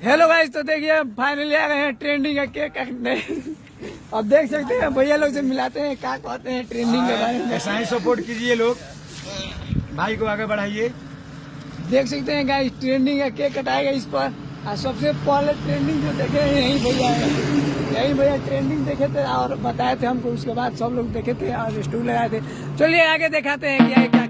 Hello guys, तो देखिए finally आ गए हैं ट्रेंडिंग का केक काटने। अब देख सकते हैं भैया लोग से मिलाते हैं, क्या कहते हैं ट्रेंडिंग के बारे में। ऐसा ही सपोर्ट कीजिए लोग, भाई को आगे बढ़ाइए। देख सकते हैं गाइस, ट्रेंडिंग का केक कटाएगा इस पर। और सबसे पहले ट्रेंडिंग जो देखे हैं यही भैया है, यही भैया ट्रेंडिंग देखे थे और बताए थे हमको। उसके बाद सब लोग देखे थे और स्टूल लगाए थे। चलिए आगे दिखाते हैं क्या है क्या।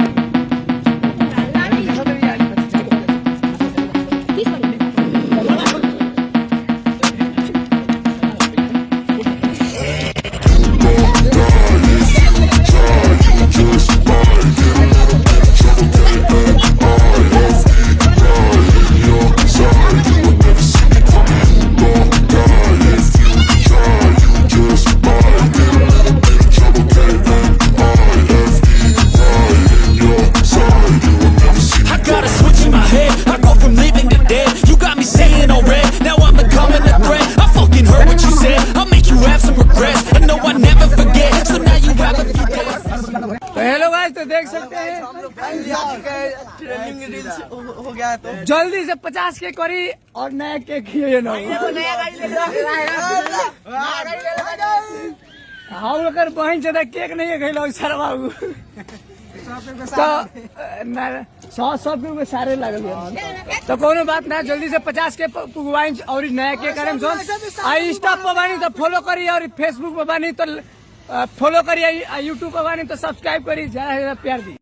तो हेलो गाइस, तो देख सकते हैं ट्रेनिंग रील्स हो गया तो जल्दी से 50 के करी और नया केक ये ना हम लोग बहन से केक नहीं है खेलो सर बाबू। तो 100 रुपये सारे लगल तो कोनो बात ना, जल्दी से 50 के पुगवाइन और नया केक करें। इंस्टा पर बानी तो फॉलो करिए और फेसबुक पर बानी तो फॉलो करिए, यूट्यूब पर बानी तो सब्सक्राइब करिए, ज्यादा प्यार दी।